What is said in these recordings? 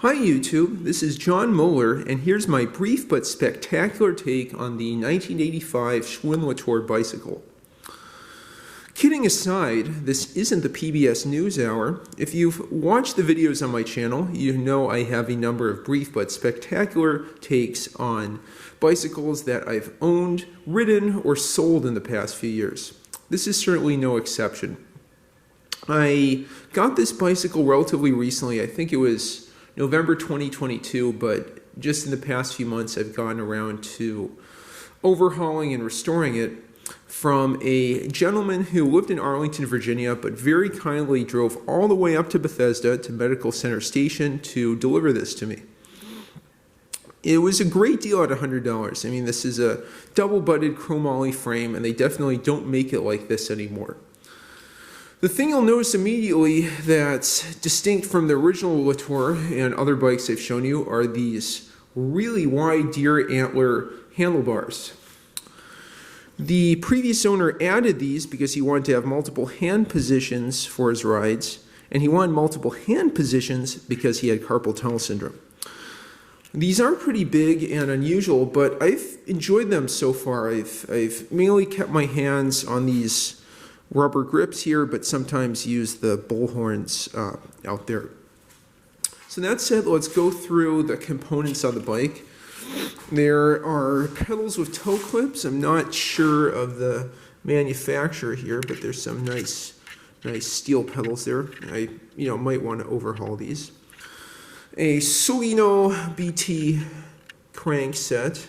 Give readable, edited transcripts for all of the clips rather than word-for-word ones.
Hi YouTube, this is John Moeller, and here's my brief but spectacular take on the 1985 Schwinn Le Tour bicycle. Kidding aside, this isn't the PBS NewsHour. If you've watched the videos on my channel, you know I have a number of brief but spectacular takes on bicycles that I've owned, ridden, or sold in the past few years. This is certainly no exception. I got this bicycle relatively recently. I think it was November 2022, but just in the past few months I've gone around to overhauling and restoring it from a gentleman who lived in Arlington, Virginia, but very kindly drove all the way up to Bethesda to Medical Center Station to deliver this to me. It was a great deal at $100. I mean, this is a double-butted chromoly frame, and they definitely don't make it like this anymore. The thing you'll notice immediately that's distinct from the original Le Tour and other bikes I've shown you are these really wide deer antler handlebars. The previous owner added these because he wanted to have multiple hand positions for his rides, and he wanted multiple hand positions because he had carpal tunnel syndrome. These are pretty big and unusual, but I've enjoyed them so far. I've mainly kept my hands on these rubber grips here, but sometimes use the bull horns out there. So that said, let's go through the components of the bike. There are pedals with toe clips. I'm not sure of the manufacturer here, but there's some nice steel pedals there. I might want to overhaul these. A C&O BT crank set.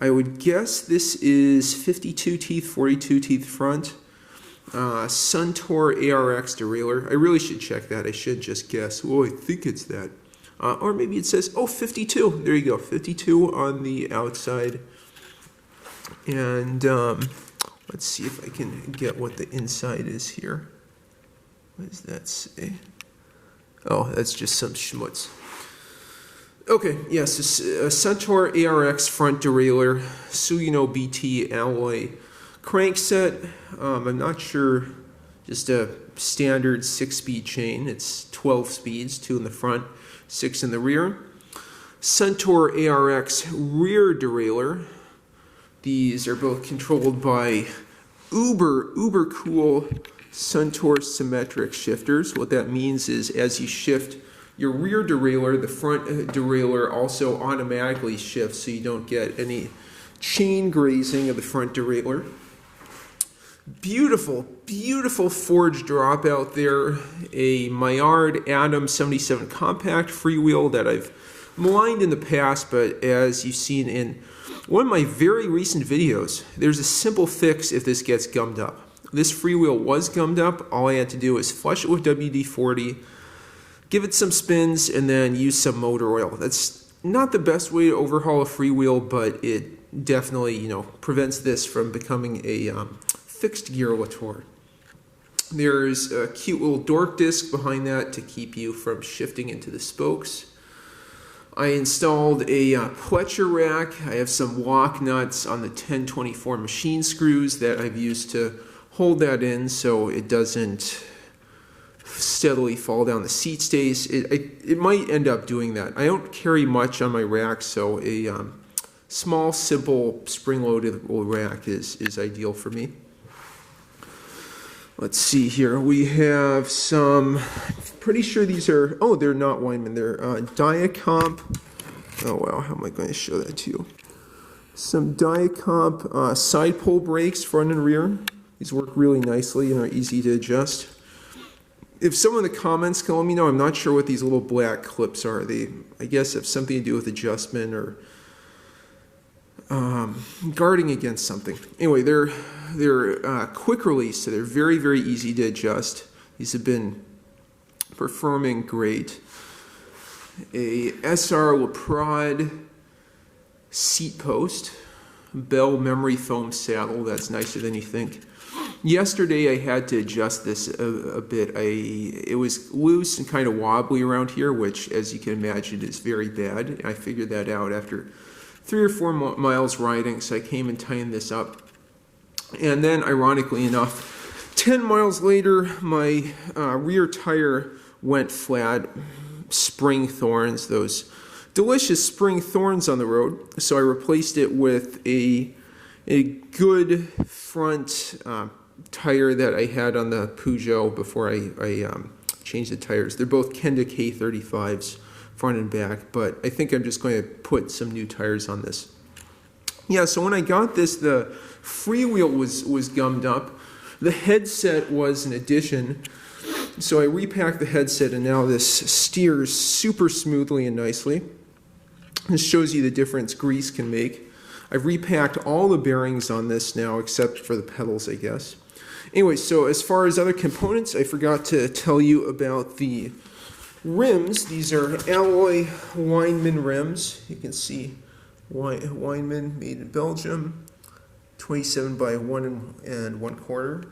I would guess this is 52 teeth, 42 teeth front. Suntour ARX derailleur. I really should check that. I should just guess. Oh, I think it's that. Or maybe it says, 52. There you go, 52 on the outside. And let's see if I can get what the inside is here. What does that say? Oh, that's just some schmutz. Okay, yes, a Suntour ARX front derailleur, C&O BT alloy crankset. I'm not sure, just a standard 6-speed chain. It's 12 speeds, 2 in the front, 6 in the rear. Suntour ARX rear derailleur. These are both controlled by uber cool Suntour symmetric shifters. What that means is as you shift your rear derailleur, the front derailleur also automatically shifts so you don't get any chain grazing of the front derailleur. Beautiful, beautiful forged drop out there. A Maillard Atom 77 compact freewheel that I've maligned in the past, but as you've seen in one of my very recent videos, there's a simple fix if this gets gummed up. This freewheel was gummed up. All I had to do is flush it with WD-40, give it some spins, and then use some motor oil. That's not the best way to overhaul a freewheel, but it definitely, prevents this from becoming a fixed gear Le Tour. There's a cute little dork disc behind that to keep you from shifting into the spokes. I installed a Pletcher rack. I have some lock nuts on the 1024 machine screws that I've used to hold that in so it doesn't steadily fall down the seat stays. It might end up doing that. I don't carry much on my rack, so a small, simple, spring-loaded rack is ideal for me. Let's see here. We have some, pretty sure these are, they're not Weinmann. They're Diacomp. Oh, wow. How am I going to show that to you? Some Diacomp side pole brakes, front and rear. These work really nicely and are easy to adjust. If someone in the comments can let me know, I'm not sure what these little black clips are. They, I guess, have something to do with adjustment or guarding against something. Anyway, they're quick release, so they're very, very easy to adjust. These have been performing great. A SR Leprod seat post, Bell memory foam saddle. That's nicer than you think. Yesterday I had to adjust this a bit. It was loose and kind of wobbly around here, which, as you can imagine, is very bad. I figured that out after 3 or 4 miles riding, so I came and tightened this up. And then, ironically enough, 10 miles later, my rear tire went flat. spring thorns, those delicious spring thorns on the road. So I replaced it with a good front tire that I had on the Peugeot before I changed the tires. They're both Kenda K35s, front and back, but I think I'm just going to put some new tires on this. Yeah, so when I got this, the freewheel was gummed up. The headset was an addition. So I repacked the headset, and now this steers super smoothly and nicely. This shows you the difference grease can make. I've repacked all the bearings on this now, except for the pedals, I guess. Anyway, so as far as other components, I forgot to tell you about the rims. These are alloy Weinmann rims. You can see Weinmann, made in Belgium, 27 by 1 1/4.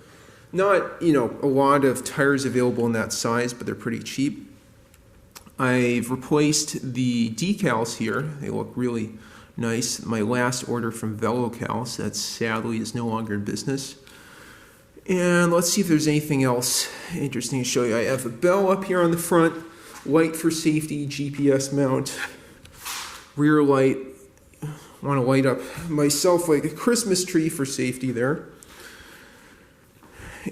Not, a lot of tires available in that size, but they're pretty cheap. I've replaced the decals here. They look really nice. My last order from Velocals, that sadly is no longer in business. And let's see if there's anything else interesting to show you. I have a bell up here on the front, light for safety, GPS mount, rear light. I want to light up myself like a Christmas tree for safety there.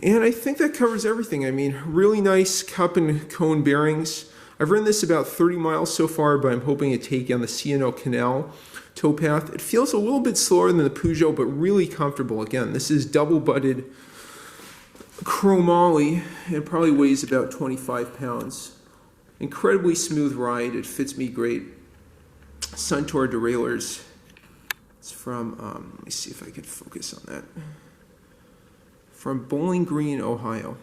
And I think that covers everything. I mean, really nice cup and cone bearings. I've ridden this about 30 miles so far, but I'm hoping to take on the C&O Canal Towpath. It feels a little bit slower than the Peugeot, but really comfortable. Again, this is double-butted chromoly. It probably weighs about 25 pounds. Incredibly smooth ride. It fits me great. Suntour derailleurs. It's from, let me see if I can focus on that. From Bowling Green, Ohio.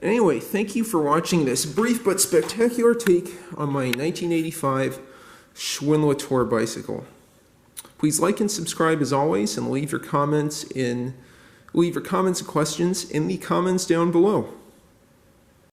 Anyway, thank you for watching this brief but spectacular take on my 1985 Schwinn Le Tour bicycle. Please like and subscribe as always, and leave your comments and questions in the comments down below.